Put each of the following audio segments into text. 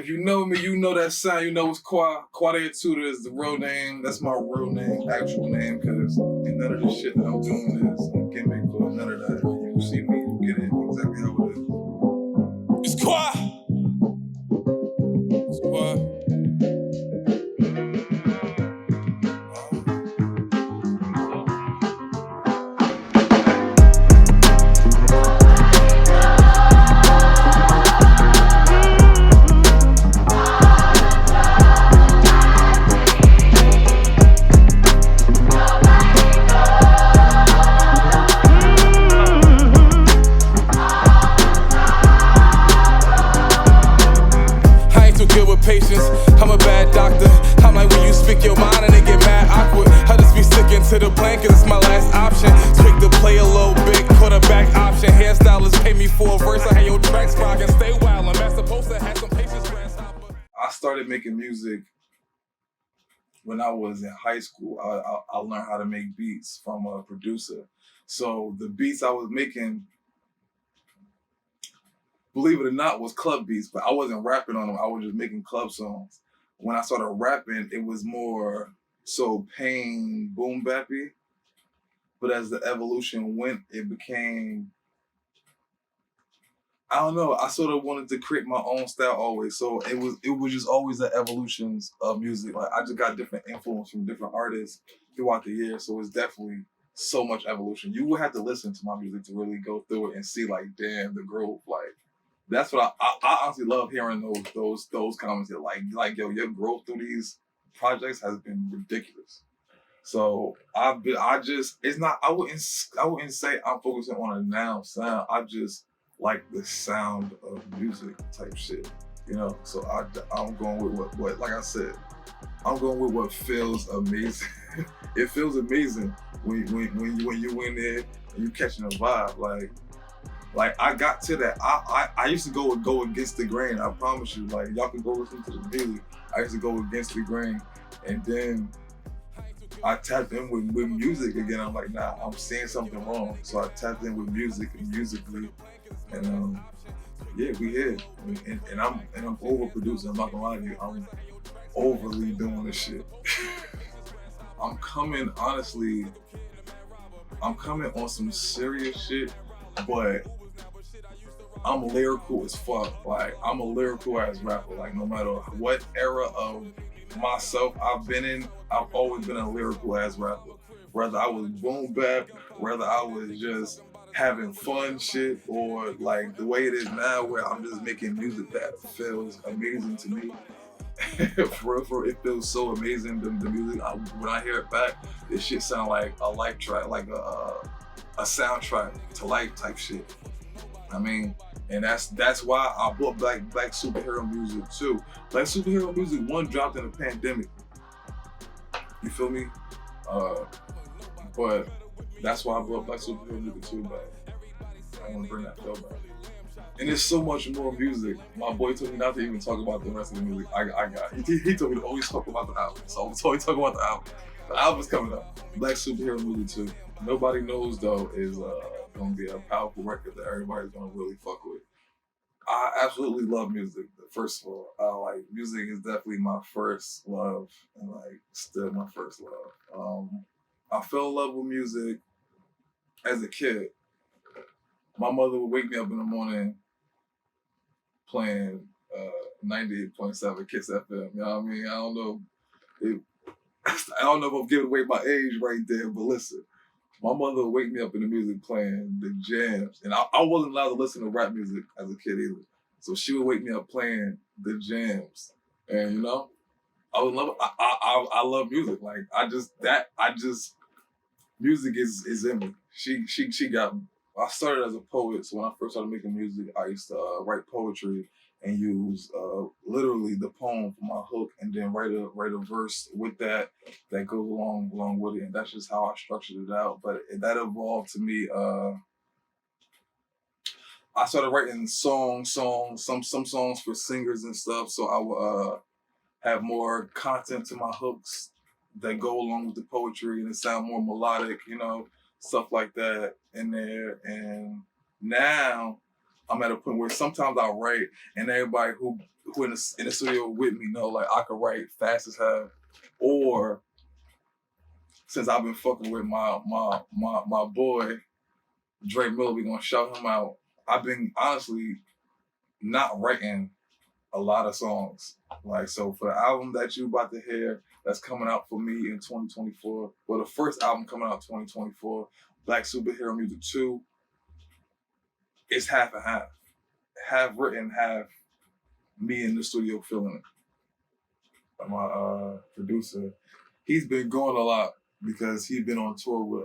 If you know me, you know that sound. You know it's QAADIR TUDOR is the real name. That's my real name, actual name, because none of the shit that I'm doing is a gimmick or none of that. You see me, you get it exactly how it is. It's Qua. It's Qua. Patience, I'm a bad doctor. I'm like when you speak your mind and it get mad awkward. I just be sticking to the plan cause it's my last option. Tweak the play a little bit, quarterback option. Hairstylists pay me for a verse, I had your tracks rockin'. Stay wild, I'm supposed to have some patience. I started making music when I was in high school. I learned how to make beats from a producer. So the beats I was making, believe it or not, was club beats, but I wasn't rapping on them. I was just making club songs. When I started rapping, it was more so pain, boom bappy. But as the evolution went, it became, I don't know, I sort of wanted to create my own style always. So it was just always the evolutions of music. Like I just got different influence from different artists throughout the years. So it's definitely so much evolution. You would have to listen to my music to really go through it and see like, damn, the growth, like, that's what I honestly love hearing those comments. Like yo, your growth through these projects has been ridiculous. So I wouldn't say I'm focusing on a now sound. I just like the sound of music type shit, you know. So I'm going with what like I said, I'm going with what feels amazing. It feels amazing when you in there and you catching a vibe Like I got to that. I used to go against the grain. I promise you. Like y'all can go listen to the music. I used to go against the grain, and then I tapped in with music again. I'm like, nah, I'm seeing something wrong. So I tapped in with music and musically, and yeah, we here. And I'm overproducing. I'm not gonna lie to you. I'm overly doing this shit. I'm coming on some serious shit, but I'm lyrical as fuck. Like I'm a lyrical ass rapper. Like no matter what era of myself I've been in, I've always been a lyrical ass rapper. Whether I was boom bap, whether I was just having fun shit, or like the way it is now where I'm just making music that feels amazing to me. For real, it feels so amazing. The music, when I hear it back, this shit sound like a life track, like a soundtrack to life type shit. I mean, and that's why I bought Black SuperheroMusic2. Black SuperheroMusic1 dropped in the pandemic. You feel me? But that's why I bought Black SuperheroMusic2 back. I want to bring that show back. And there's so much more music. My boy told me not to even talk about the rest of the music I got. He told me to always talk about the album. So I'm always talking about the album. The album's coming up. Black SuperheroMusic2. Nobody Knows though is gonna be a powerful record that everybody's gonna really fuck with. I absolutely love music. First of all, music is definitely my first love, and like still my first love. I fell in love with music as a kid. My mother would wake me up in the morning playing 98.7 Kiss FM. You know what I mean? I don't know if I'm giving away my age right there, but listen. My mother would wake me up in the music playing the jams. And I wasn't allowed to listen to rap music as a kid either. So she would wake me up playing the jams. And you know, I love music. Like music is in me. She got me. I started as a poet, so when I first started making music, I used to write poetry and use literally the poem for my hook, and then write a verse with that goes along with it, and that's just how I structured it out. But that evolved to me. I started writing some songs for singers and stuff, so I would have more content to my hooks that go along with the poetry, and it sound more melodic, you know, stuff like that in there. And now I'm at a point where sometimes I write and everybody who who in the studio with me know like I could write fast as hell, or since I've been fucking with my boy Dre Miller, we gonna shout him out. I've been honestly not writing a lot of songs. Like, so for the album that you about to hear, that's coming out for me in 2024. Well, the first album coming out 2024, Black Superhero Music 2, it's half and half. Half written, half me in the studio feeling it. My producer, he's been going a lot because he's been on tour with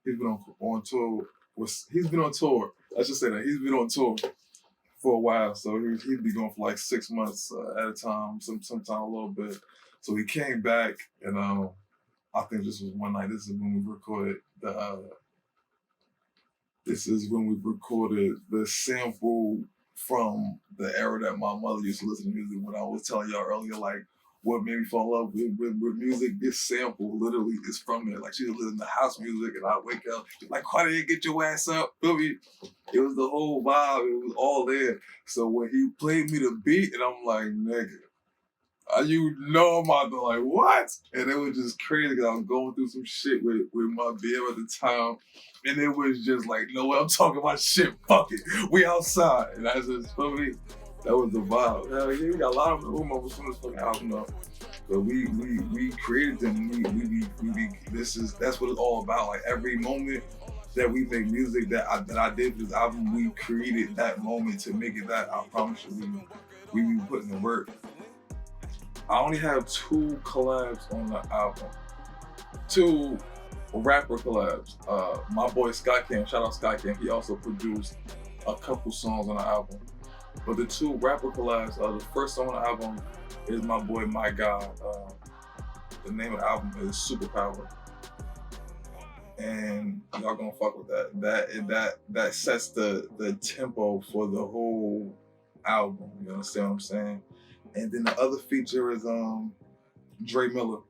he's been on tour with he's been on tour. I should say that he's been on tour for a while, so he'd be going for like 6 months at a time, sometime a little bit. So he came back, and I think this was one night. This is when we recorded the. This is when we recorded the sample from the era that my mother used to listen to music. When I was telling y'all earlier, like what made me fall in love with music, this sample literally is from it. Like she was listening to house music, and I wake up like, "Why did you get your ass up?" Feel me? It was the whole vibe. It was all there. So when he played me the beat, and I'm like, "Nigga, you know I'm out there like what?" And it was just crazy because I was going through some shit with my BM at the time, and it was just like, "No way, I'm talking about shit. Fuck it, we outside." And I just, for me, that was the vibe. Hell yeah, we got a lot of room over from this fucking album though. But we created them. That's what it's all about. Like every moment that we make music that I did this album, we created that moment to make it that. I promise you, we be putting the work. I only have 2 collabs on the album. 2 rapper collabs. My boy Sky Cam, shout out Sky Cam, he also produced a couple songs on the album. But the 2 rapper collabs, the first song on the album is my boy My God. The name of the album is Superpower. And y'all gonna fuck with that. That sets the tempo for the whole album. You understand what I'm saying? And then the other feature is Dre Miller.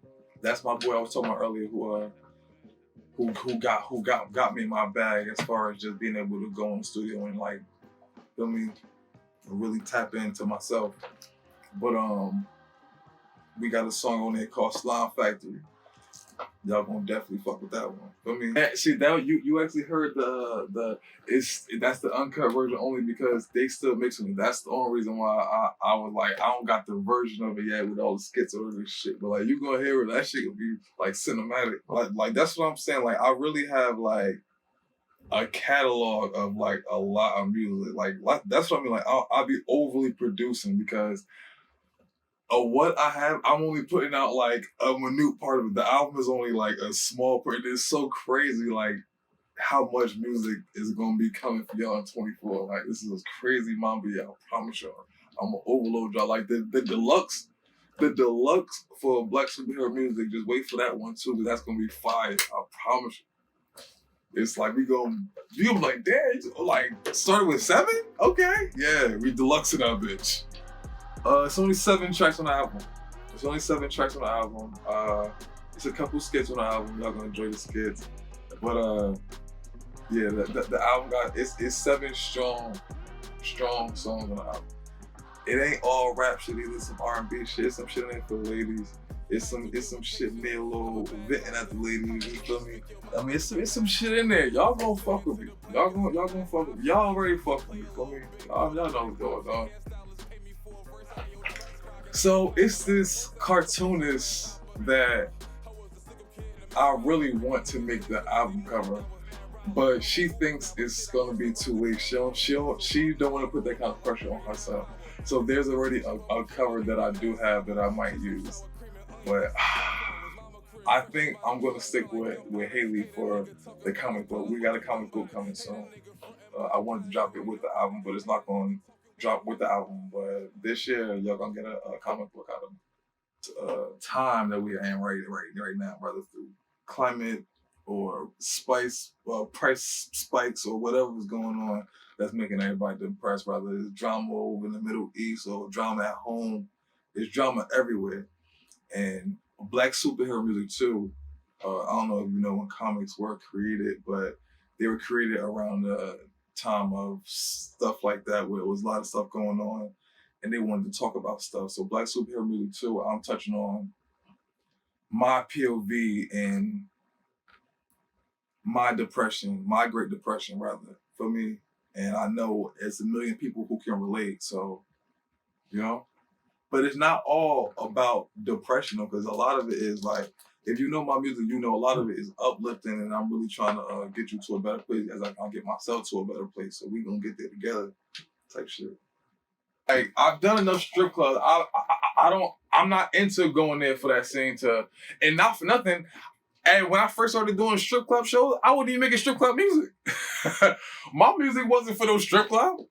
That's my boy I was talking about earlier, who got me in my bag as far as just being able to go in the studio and like, feel me, really tap into myself. But we got a song on there called Slime Factory. Y'all gonna definitely fuck with that one. Feel me? See that you actually heard that's the uncut version only because they still mixing it. That's the only reason why I was like, I don't got the version of it yet with all the skits or this shit. But like you gonna hear it, that shit will be like cinematic. Like that's what I'm saying. Like I really have like a catalog of like a lot of music. Like that's what I mean. Like I'll be overly producing because of what I have. I'm only putting out like a minute part of it. The album is only like a small part. It's so crazy, like how much music is gonna be coming for y'all in 24. Like this is a crazy mamba, y'all. I promise y'all. I'm gonna overload y'all. Like the deluxe for Black Superhero Music. Just wait for that one too, because that's gonna be fire. I promise you. It's like we gonna be like, damn, like started with 7? Okay, yeah, we deluxe in that bitch. It's only 7 tracks on the album. It's a couple skits on the album. Y'all gonna enjoy the skits. But yeah, the album got it's 7 strong songs on the album. It ain't all rap shit either. Some R&B shit. Some shit in there for the ladies. It's some shit in there, a little venting at the ladies. You feel me? I mean, it's some shit in there. Y'all gonna fuck with me. Y'all gonna fuck with me. Y'all already fuck with me. Feel me? Y'all know what's going on. So it's this cartoonist that I really want to make the album cover, but she thinks it's gonna be too late. She don't want to put that kind of pressure on herself. So there's already a cover that I do have that I might use, but I think I'm gonna stick with Haley for the comic book. We got a comic book coming soon. I wanted to drop it with the album, but it's not going to drop with the album. But this year, y'all gonna get a comic book out of time that we are in right now, whether through climate or price spikes or whatever's going on that's making everybody depressed, whether it's drama over in the Middle East or drama at home. There's drama everywhere. And Black Superhero Music 2, I don't know if you know when comics were created, but they were created around the time of stuff like that where there was a lot of stuff going on. and they wanted to talk about stuff. So Black Superhero Music 2, I'm touching on my POV and my depression, my Great Depression rather, for me. And I know it's a million people who can relate, so, you know? But it's not all about depression, because a lot of it is like, if you know my music, you know a lot of it is uplifting, and I'm really trying to get you to a better place as I can get myself to a better place. So we gonna get there together, type shit. Like, I've done enough strip clubs. I'm not into going there for that scene and not for nothing. And when I first started doing strip club shows, I wasn't even making strip club music. My music wasn't for those strip clubs.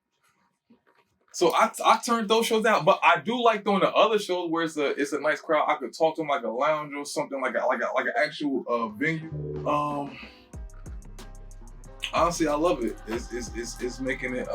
So I turned those shows down, but I do like doing the other shows where it's a nice crowd. I could talk to them like a lounge or something, like an actual venue. Honestly, I love it. It's making it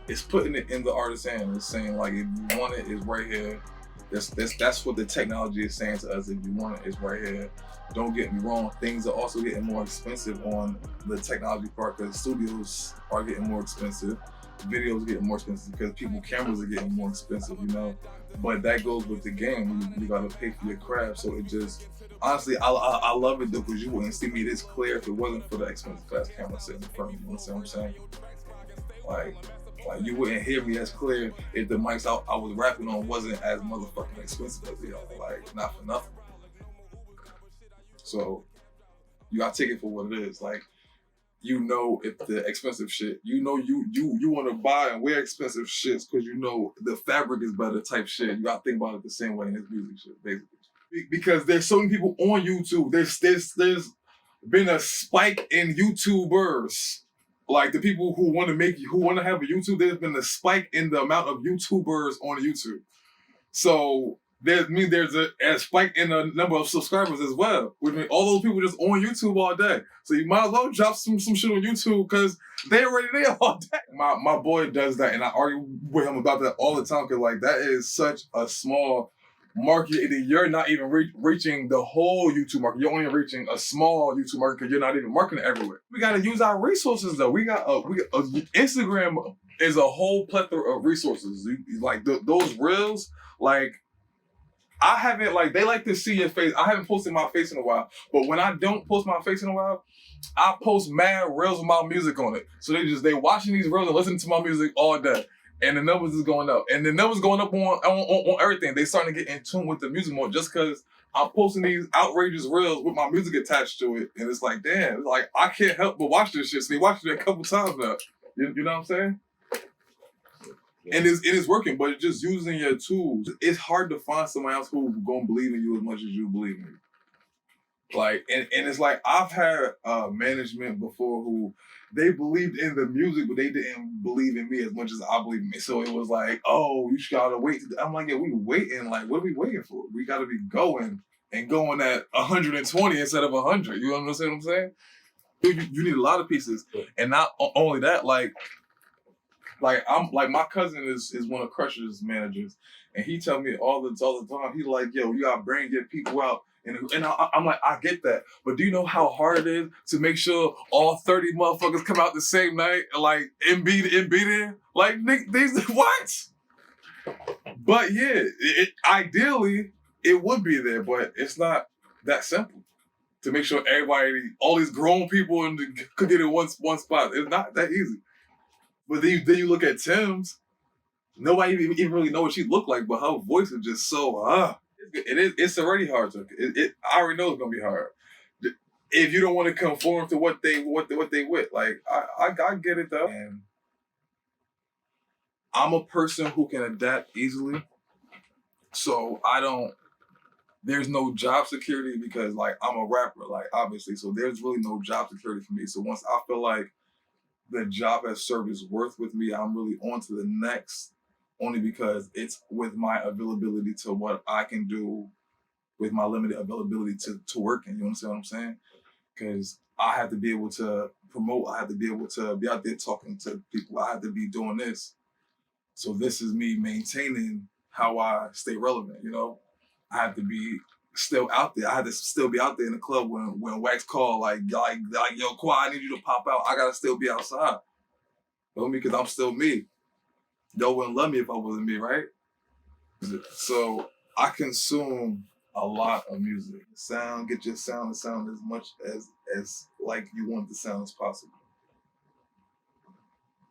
it's putting it in the artist's hand. It's saying like, if you want it, it's right here. That's what the technology is saying to us. If you want it, it's right here. Don't get me wrong, things are also getting more expensive on the technology part, because studios are getting more expensive. Videos getting more expensive because cameras are getting more expensive, you know. But that goes with the game. You gotta pay for your craft. So it just, honestly, I love it though, because you wouldn't see me this clear if it wasn't for the expensive class camera sitting in front of me. You know what I'm saying? Like you wouldn't hear me as clear if the mics I was rapping on wasn't as motherfucking expensive as they are. Like, not for nothing. So you gotta take it for what it is. Like, you know, if the expensive shit, you know, you want to buy and wear expensive shits because you know the fabric is better type shit. You gotta think about it the same way in this music shit, basically. Because there's so many people on YouTube. There's been a spike in YouTubers. Like, the people who want to have a YouTube, there's been a spike in the amount of YouTubers on YouTube. So there's a spike in the number of subscribers as well. Which means all those people just on YouTube all day. So you might as well drop some shit on YouTube because they're already there all day. My boy does that, and I argue with him about that all the time, because like, that is such a small market that you're not even reaching the whole YouTube market. You're only reaching a small YouTube market because you're not even marketing everywhere. We got to use our resources though. We got Instagram is a whole plethora of resources. Like those reels, like, I haven't, like, they like to see your face. I haven't posted my face in a while, but when I don't post my face in a while, I post mad reels with my music on it. So they watching these reels and listening to my music all day. And the numbers is going up. And the numbers going up on everything. They starting to get in tune with the music more just because I'm posting these outrageous reels with my music attached to it. And it's like, damn, it's like, I can't help but watch this shit. So they watched it a couple times now. You know what I'm saying? Yeah. And it is working, but it's just using your tools. It's hard to find someone else who's gonna believe in you as much as you believe in you. Like, and it's like, I've had management before who they believed in the music, but they didn't believe in me as much as I believe in me. So it was like, oh, you just gotta wait. I'm like, yeah, we waiting. Like, what are we waiting for? We gotta be going at 120 instead of 100. You understand what I'm saying? You need a lot of pieces, and not only that, like my cousin is one of Crusher's managers, and he tell me all the time. He's like, yo, you gotta bring your people out. And I'm like, I get that, but do you know how hard it is to make sure all 30 motherfuckers come out the same night, like, and be there? Like, these what? But yeah, ideally it would be there, but it's not that simple to make sure everybody, all these grown people, could get in one spot. It's not that easy. But then you look at Tim's. Nobody even really know what she looked like, but her voice is just so it's already hard to. I already know it's gonna be hard if you don't want to conform to what they with. Like, I get it though, and I'm a person who can adapt easily, so there's no job security because, like, I'm a rapper, like, obviously, so there's really no job security for me. So once I feel like the job has served its worth with me, I'm really on to the next, only because it's with my availability to what I can do with my limited availability to work in. You understand what I'm saying? Because I have to be able to promote. I have to be able to be out there talking to people. I have to be doing this. So this is me maintaining how I stay relevant, you know? I have to be still out there. I had to still be out there in the club when Wax called, like, yo, Quad, I need you to pop out. I gotta still be outside. You know me? Because I'm still me. Y'all wouldn't love me if I wasn't me, right? So I consume a lot of music. Get your sound to sound as much as like you want it to sound as possible.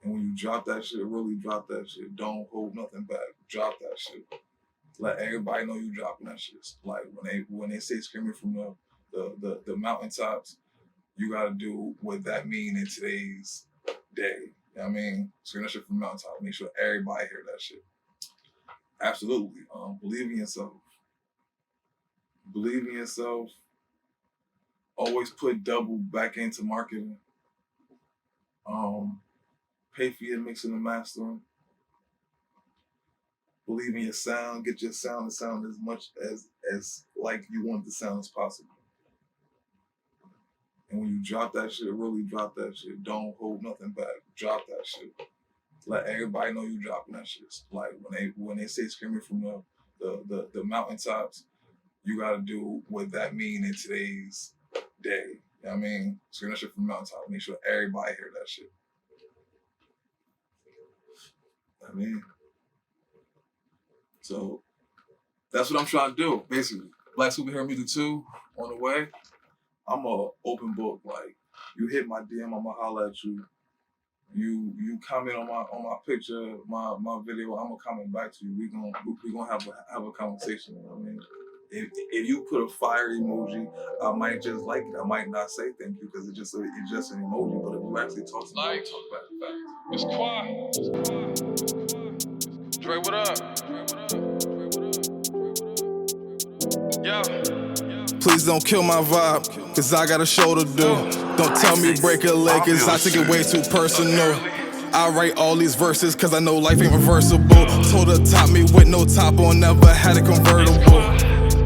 And when you drop that shit, really drop that shit. Don't hold nothing back. Drop that shit. Let everybody know you dropping that shit. Like when they say screaming from the mountaintops, you gotta do what that mean in today's day. You know what I mean? Scream that shit from the mountaintops. Make sure everybody hear that shit. Absolutely. Believe in yourself. Believe in yourself. Always put double back into marketing. Pay for your mixing and mastering. Believe in your sound. Get your sound to sound as much as like you want it to sound as possible. And when you drop that shit, really drop that shit. Don't hold nothing back. Drop that shit. Let everybody know you dropping that shit. Like when they say screaming from the mountaintops, you gotta do what that mean in today's day. You know what I mean? Scream that shit from the mountaintops. Make sure everybody hear that shit. I mean, so that's what I'm trying to do, basically. Black Superhero Music 2 on the way. I'm a open book. Like, you hit my DM, I'ma holler at you. You comment on my picture, my video, I'ma comment back to you. We gonna have a conversation. You know what I mean? If you put a fire emoji, I might just like it. I might not say thank you because it's just an emoji. But if you actually talk to me, talk back to back. It's Dre, what up? Yeah. Please don't kill my vibe, cause I got a show to do. Don't tell me break a leg, cause I take it way too personal. I write all these verses cause I know life ain't reversible. Told her top me with no top on, never had a convertible.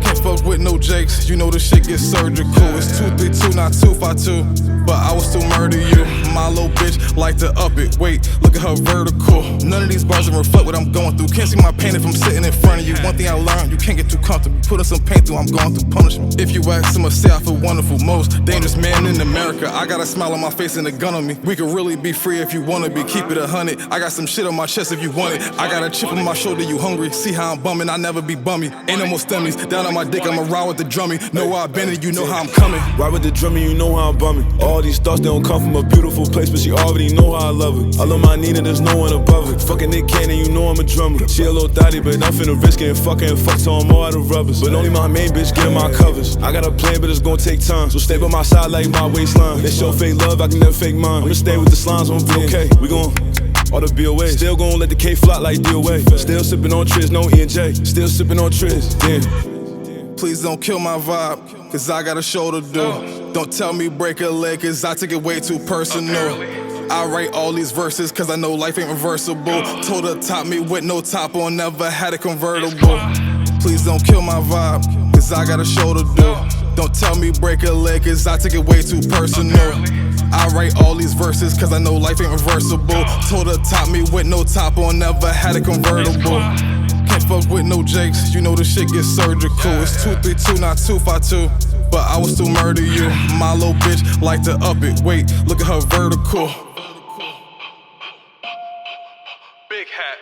Can't fuck with no jakes, you know the shit gets surgical. It's 232, not 252, but I will still murder you. My little bitch like to up it, wait, look at her vertical. None of these bars will reflect what I'm going through. Can't see my pain if I'm sitting in front of you. One thing I learned, you can't get too comfortable. Putting some pain through, I'm going through punishment. If you ask, I'ma say I feel wonderful. Most dangerous man in America. I got a smile on my face and a gun on me. We could really be free if you wanna be. Keep it 100. I got some shit on my chest if you want it. I got a chip on my shoulder, you hungry. See how I'm bumming, I never be bummy. Ain't no more stemmies. Down on my dick, I'ma ride with the drummy. Know where I've been and you know how I'm coming. Ride with the drummy, you know how I'm bumming. All these thoughts, they don't come from a beautiful place, but she already know how I love her. I love my Nina, there's no one above her. Fucking Nick Cannon, you know I'm a drummer. She a little thotty, but I'm finna risk it and fuck till I'm all out of rubbers. But only my main bitch get my covers. I got a plan, but it's gonna take time. So stay by my side like my waistline. They show fake love, I can never fake mine. I'ma stay with the slimes, I'ma be okay. We gon' all the BOA. Still gon' let the K flop like DOA. Still sippin' on Triz, no E&J. Still sippin' on Triz, yeah. Please don't kill my vibe, cause I got a show to do. Don't tell me break a leg, cause I take it way too personal. I write all these verses cause I know life ain't reversible. Told her top me with no top on, never had a convertible. Please don't kill my vibe, cause I got a show to do. Don't tell me break a leg, cause I take it way too personal. I write all these verses cause I know life ain't reversible. Told her top me with no top on, never had a convertible. Can't fuck with no jakes, you know the shit gets surgical. It's 232, not 252, but I will still murder you. My little bitch like to up it, wait, look at her vertical. Big hat.